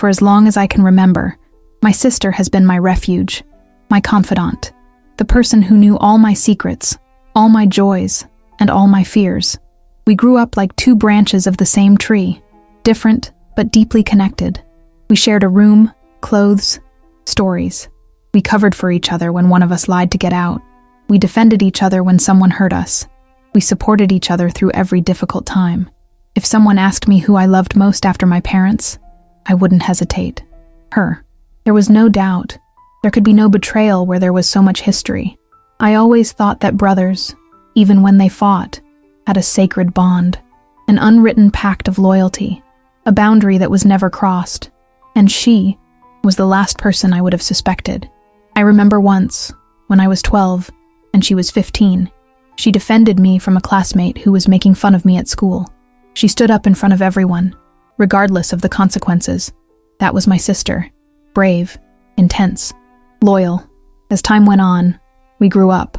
for as long as I can remember, my sister has been my refuge, my confidant, the person who knew all my secrets, all my joys, and all my fears. We grew up like two branches of the same tree, different but deeply connected. We shared a room, clothes, stories. We covered for each other when one of us lied to get out. We defended each other when someone hurt us. We supported each other through every difficult time. If someone asked me who I loved most after my parents, I wouldn't hesitate. Her. There was no doubt. There could be no betrayal where there was so much history. I always thought that brothers, even when they fought, had a sacred bond, an unwritten pact of loyalty, a boundary that was never crossed. And she was the last person I would have suspected. I remember once, when I was 12 and she was 15, she defended me from a classmate who was making fun of me at school. She stood up in front of everyone, regardless of the consequences. That was my sister. Brave, intense, loyal. As time went on, we grew up.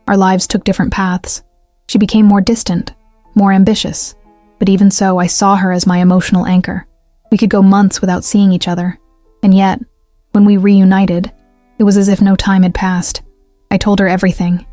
Our lives took different paths. She became more distant, more ambitious. But even so, I saw her as my emotional anchor. We could go months without seeing each other. And yet, when we reunited, it was as if no time had passed. I told her everything.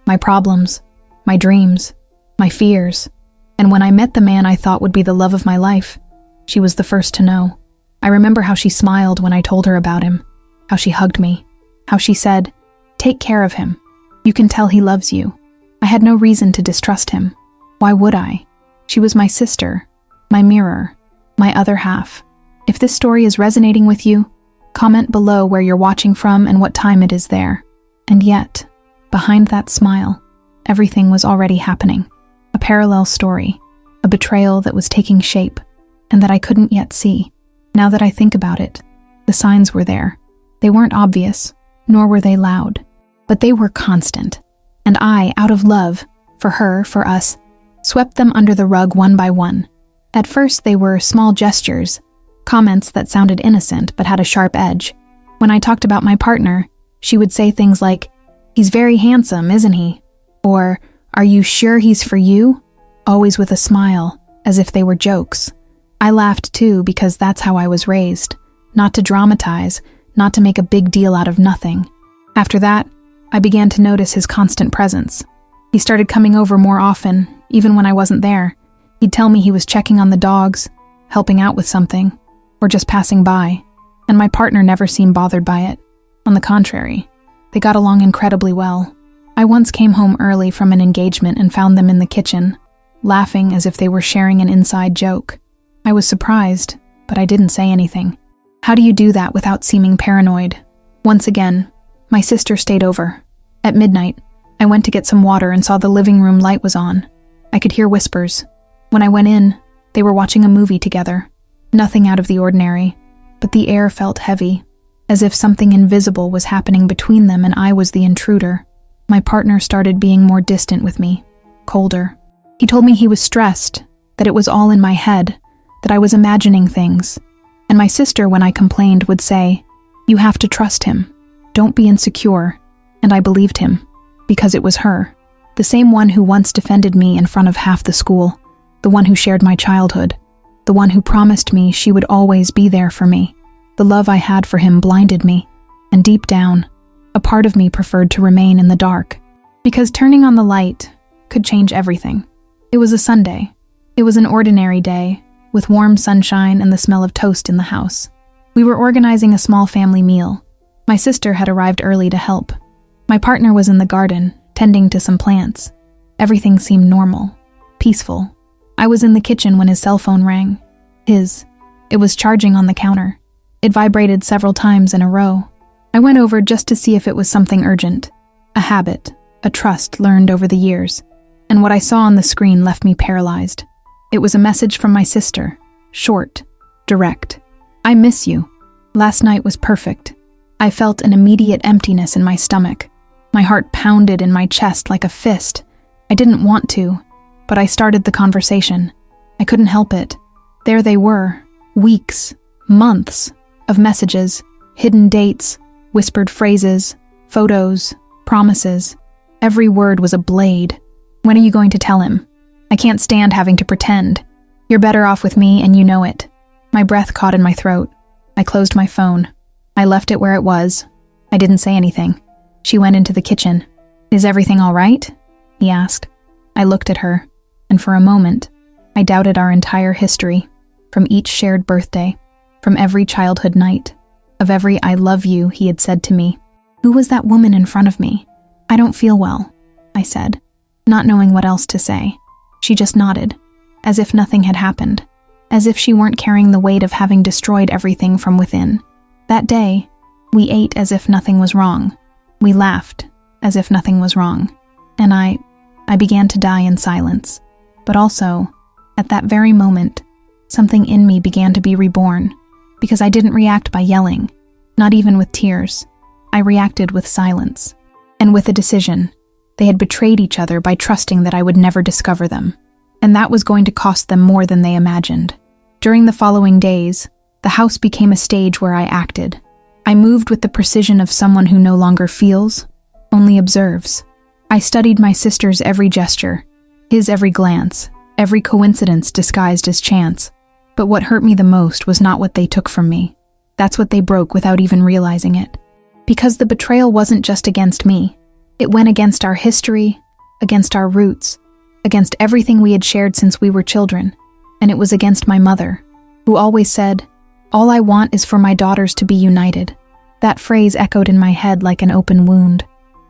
My problems, my dreams, my fears. And when I met the man I thought would be the love of my life, she was the first to know. I remember how she smiled when I told her about him, how she hugged me, how she said, "Take care of him. You can tell he loves you." I had no reason to distrust him. Why would I? She was my sister, my mirror, my other half. If this story is resonating with you, comment below where you're watching from and what time it is there. And yet, behind that smile, everything was already happening. A parallel story, a betrayal that was taking shape, and that I couldn't yet see. Now that I think about it, the signs were there. They weren't obvious, nor were they loud, but they were constant. And I, out of love, for her, for us, swept them under the rug one by one. At first they were small gestures, comments that sounded innocent but had a sharp edge. When I talked about my partner, she would say things like, "He's very handsome, isn't he?" Or, "Are you sure he's for you?" Always with a smile, as if they were jokes. I laughed too because that's how I was raised. Not to dramatize, not to make a big deal out of nothing. After that, I began to notice his constant presence. He started coming over more often, even when I wasn't there. He'd tell me he was checking on the dogs, helping out with something, or just passing by, and my partner never seemed bothered by it. On the contrary, they got along incredibly well. I once came home early from an engagement and found them in the kitchen, laughing as if they were sharing an inside joke. I was surprised, but I didn't say anything. How do you do that without seeming paranoid? Once again, my sister stayed over. At midnight, I went to get some water and saw the living room light was on. I could hear whispers. When I went in, they were watching a movie together. Nothing out of the ordinary, but the air felt heavy, as if something invisible was happening between them and I was the intruder. My partner started being more distant with me, colder. He told me he was stressed, that it was all in my head, that I was imagining things. And my sister, when I complained, would say, "You have to trust him. Don't be insecure." And I believed him, because it was her, the same one who once defended me in front of half the school, the one who shared my childhood, the one who promised me she would always be there for me. The love I had for him blinded me, and deep down, a part of me preferred to remain in the dark, because turning on the light could change everything. It was a Sunday. It was an ordinary day, with warm sunshine and the smell of toast in the house. We were organizing a small family meal. My sister had arrived early to help. My partner was in the garden, tending to some plants. Everything seemed normal, peaceful. I was in the kitchen when his cell phone rang. It was charging on the counter. It vibrated several times in a row. I went over just to see if it was something urgent. A habit, a trust learned over the years. And what I saw on the screen left me paralyzed. It was a message from my sister, short, direct. "I miss you. Last night was perfect." I felt an immediate emptiness in my stomach. My heart pounded in my chest like a fist. I didn't want to, but I started the conversation. I couldn't help it. There they were, weeks, months of messages, hidden dates, whispered phrases, photos, promises. Every word was a blade. "When are you going to tell him? I can't stand having to pretend. You're better off with me and you know it." My breath caught in my throat. I closed my phone. I left it where it was. I didn't say anything. She went into the kitchen. "Is everything all right?" he asked. I looked at her, and for a moment, I doubted our entire history, from each shared birthday, from every childhood night, of every "I love you" he had said to me. Who was that woman in front of me? "I don't feel well," I said, not knowing what else to say. She just nodded, as if nothing had happened, as if she weren't carrying the weight of having destroyed everything from within. That day, we ate as if nothing was wrong. We laughed as if nothing was wrong. And I began to die in silence. But also, at that very moment, something in me began to be reborn, because I didn't react by yelling, not even with tears. I reacted with silence, and with a decision. They had betrayed each other by trusting that I would never discover them, and that was going to cost them more than they imagined. During the following days, the house became a stage where I acted. I moved with the precision of someone who no longer feels, only observes. I studied my sister's every gesture, his every glance, every coincidence disguised as chance. But what hurt me the most was not what they took from me. That's what they broke without even realizing it. Because the betrayal wasn't just against me. It went against our history, against our roots, against everything we had shared since we were children. And it was against my mother, who always said, "All I want is for my daughters to be united." That phrase echoed in my head like an open wound.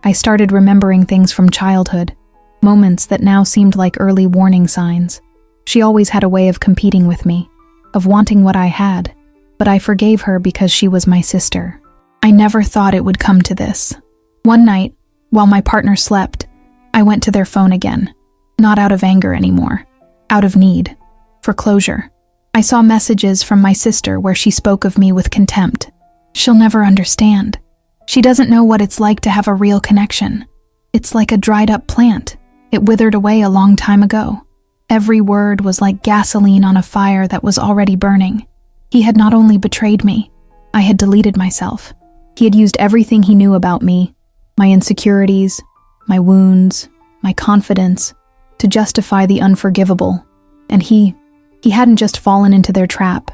I started remembering things from childhood, moments that now seemed like early warning signs. She always had a way of competing with me, of wanting what I had, but I forgave her because she was my sister. I never thought it would come to this. One night, while my partner slept, I went to their phone again, not out of anger anymore, out of need, for closure. I saw messages from my sister where she spoke of me with contempt. "She'll never understand. She doesn't know what it's like to have a real connection. It's like a dried-up plant. It withered away a long time ago." Every word was like gasoline on a fire that was already burning. He had not only betrayed me, I had deleted myself. He had used everything he knew about me, my insecurities, my wounds, my confidence, to justify the unforgivable. And he hadn't just fallen into their trap.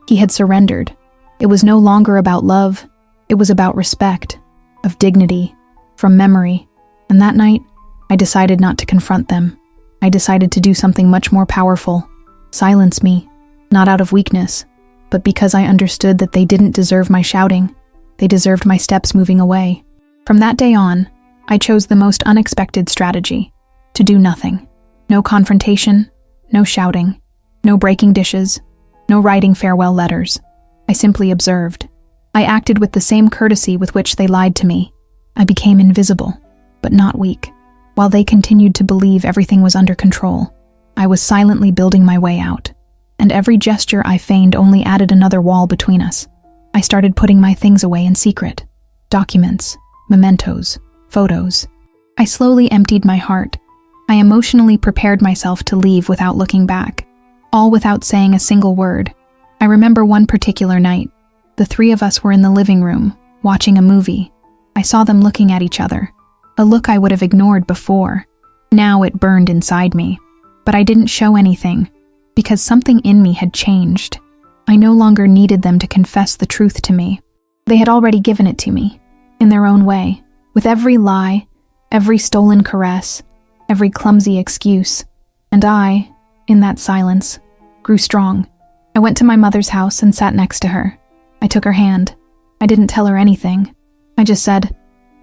He had surrendered. It was no longer about love. It was about respect, of dignity, from memory. And that night, I decided not to confront them. I decided to do something much more powerful. Silence me, not out of weakness, but because I understood that they didn't deserve my shouting. They deserved my steps moving away. From that day on, I chose the most unexpected strategy: to do nothing. No confrontation, no shouting, no breaking dishes, no writing farewell letters. I simply observed. I acted with the same courtesy with which they lied to me. I became invisible, but not weak. While they continued to believe everything was under control, I was silently building my way out. And every gesture I feigned only added another wall between us. I started putting my things away in secret. Documents, mementos, photos. I slowly emptied my heart. I emotionally prepared myself to leave without looking back, all without saying a single word. I remember one particular night. The three of us were in the living room, watching a movie. I saw them looking at each other, a look I would have ignored before. Now it burned inside me. But I didn't show anything, because something in me had changed. I no longer needed them to confess the truth to me. They had already given it to me, in their own way, with every lie, every stolen caress, every clumsy excuse. And I, in that silence, grew strong. I went to my mother's house and sat next to her. I took her hand. I didn't tell her anything. I just said,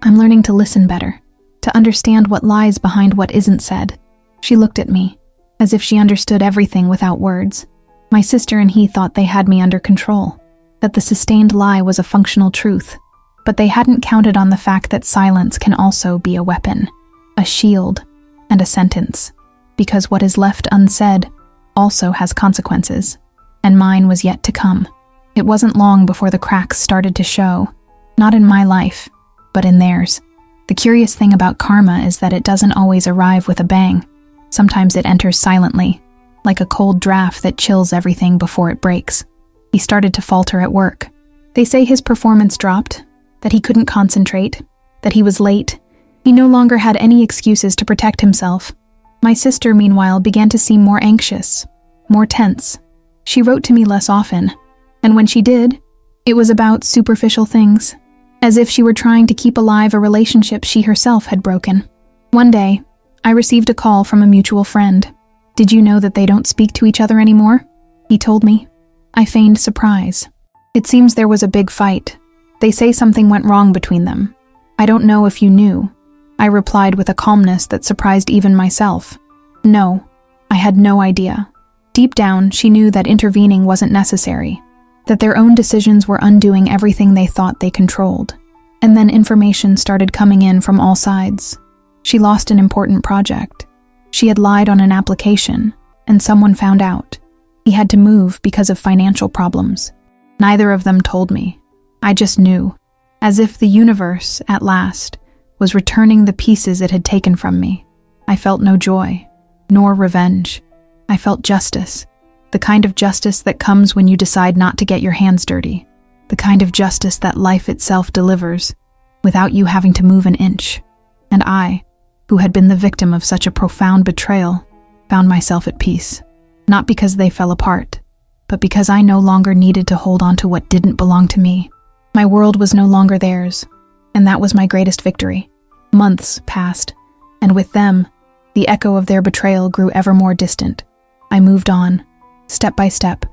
"I'm learning to listen better, to understand what lies behind what isn't said." She looked at me, as if she understood everything without words. My sister and he thought they had me under control, that the sustained lie was a functional truth. But they hadn't counted on the fact that silence can also be a weapon, a shield, and a sentence. Because what is left unsaid also has consequences, and mine was yet to come. It wasn't long before the cracks started to show, not in my life, but in theirs. The curious thing about karma is that it doesn't always arrive with a bang. Sometimes it enters silently, like a cold draft that chills everything before it breaks. He started to falter at work. They say his performance dropped, that he couldn't concentrate, that he was late. He no longer had any excuses to protect himself. My sister, meanwhile, began to seem more anxious, more tense. She wrote to me less often, and when she did, It was about superficial things, as if she were trying to keep alive a relationship she herself had broken. One day, I received a call from a mutual friend. "Did you know that they don't speak to each other anymore?" he told me. I feigned surprise. "It seems there was a big fight. They say something went wrong between them. I don't know if you knew." I replied with a calmness that surprised even myself. No, I had no idea. Deep down, she knew that intervening wasn't necessary, that their own decisions were undoing everything they thought they controlled. And then information started coming in from all sides. She lost an important project. She had lied on an application, and someone found out. He had to move because of financial problems. Neither of them told me. I just knew, as if the universe, at last, was returning the pieces it had taken from me. I felt no joy, nor revenge. I felt justice, the kind of justice that comes when you decide not to get your hands dirty, the kind of justice that life itself delivers, without you having to move an inch. And I, who had been the victim of such a profound betrayal, found myself at peace, not because they fell apart, but because I no longer needed to hold on to what didn't belong to me. My world was no longer theirs, and that was my greatest victory. Months passed, and with them, the echo of their betrayal grew ever more distant. I moved on, step by step,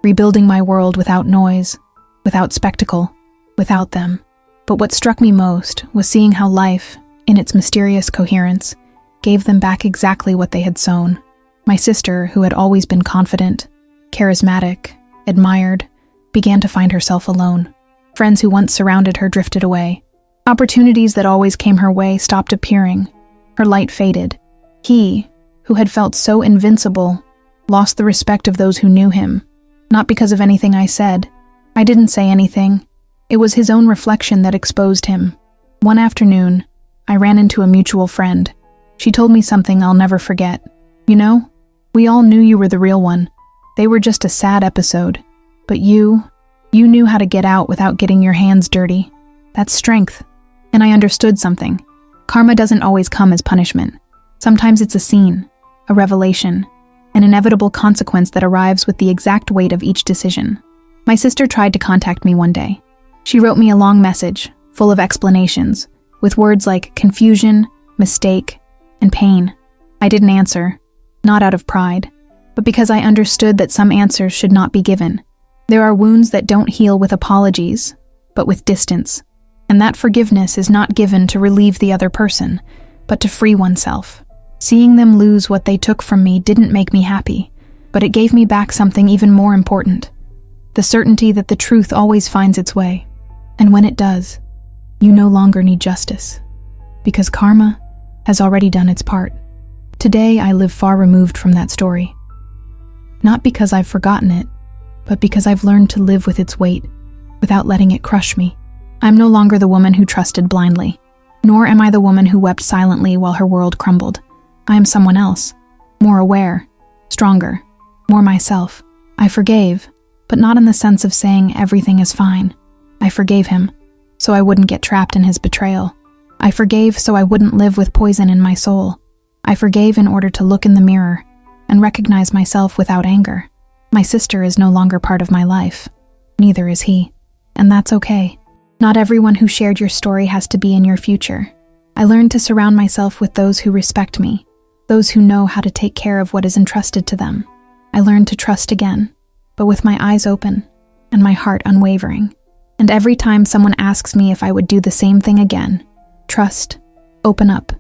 rebuilding my world without noise, without spectacle, without them. But what struck me most was seeing how life, in its mysterious coherence, gave them back exactly what they had sown. My sister, who had always been confident, charismatic, admired, began to find herself alone. Friends who once surrounded her drifted away. Opportunities that always came her way stopped appearing. Her light faded. He, who had felt so invincible, lost the respect of those who knew him. Not because of anything I said. I didn't say anything. It was his own reflection that exposed him. One afternoon, I ran into a mutual friend. She told me something I'll never forget. "You know, we all knew you were the real one. They were just a sad episode. But you knew how to get out without getting your hands dirty. That's strength." And I understood something. Karma doesn't always come as punishment. Sometimes it's a scene, a revelation, an inevitable consequence that arrives with the exact weight of each decision. My sister tried to contact me one day. She wrote me a long message, full of explanations, with words like confusion, mistake, and pain. I didn't answer, not out of pride, but because I understood that some answers should not be given. There are wounds that don't heal with apologies, but with distance. And that forgiveness is not given to relieve the other person, but to free oneself. Seeing them lose what they took from me didn't make me happy, but it gave me back something even more important. The certainty that the truth always finds its way. And when it does, you no longer need justice, because karma has already done its part. Today, I live far removed from that story. Not because I've forgotten it, but because I've learned to live with its weight, without letting it crush me. I'm no longer the woman who trusted blindly, nor am I the woman who wept silently while her world crumbled. I am someone else, more aware, stronger, more myself. I forgave, but not in the sense of saying everything is fine. I forgave him, so I wouldn't get trapped in his betrayal. I forgave so I wouldn't live with poison in my soul. I forgave in order to look in the mirror and recognize myself without anger. My sister is no longer part of my life. Neither is he. And that's okay. Not everyone who shared your story has to be in your future. I learned to surround myself with those who respect me, those who know how to take care of what is entrusted to them. I learned to trust again, but with my eyes open and my heart unwavering. And every time someone asks me if I would do the same thing again, trust, open up,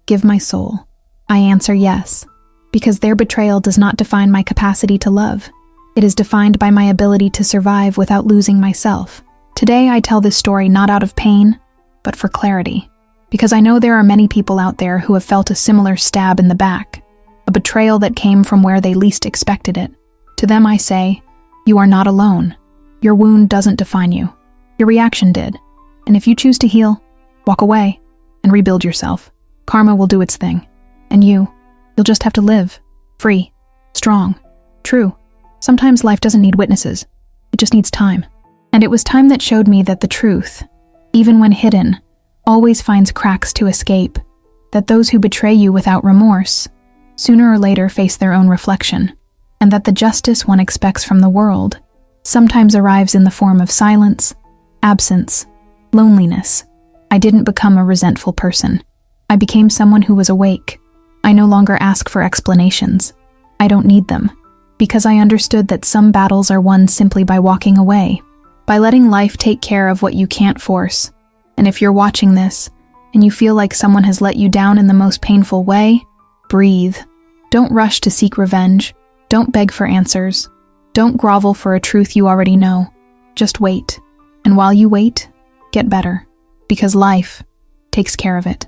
give my soul, I answer yes, because their betrayal does not define my capacity to love. It is defined by my ability to survive without losing myself. Today I tell this story not out of pain, but for clarity, because I know there are many people out there who have felt a similar stab in the back, a betrayal that came from where they least expected it. To them I say, you are not alone. Your wound doesn't define you. Your reaction did. And if you choose to heal, walk away and rebuild yourself. Karma will do its thing. And you'll just have to live, free, strong, true. Sometimes life doesn't need witnesses. It just needs time. And it was time that showed me that the truth, even when hidden, always finds cracks to escape, that those who betray you without remorse, sooner or later face their own reflection, and that the justice one expects from the world sometimes arrives in the form of silence, absence, loneliness. I didn't become a resentful person. I became someone who was awake. I no longer ask for explanations. I don't need them, because I understood that some battles are won simply by walking away, by letting life take care of what you can't force. And if you're watching this, and you feel like someone has let you down in the most painful way, breathe. Don't rush to seek revenge. Don't beg for answers. Don't grovel for a truth you already know. Just wait. And while you wait, get better. Because life takes care of it.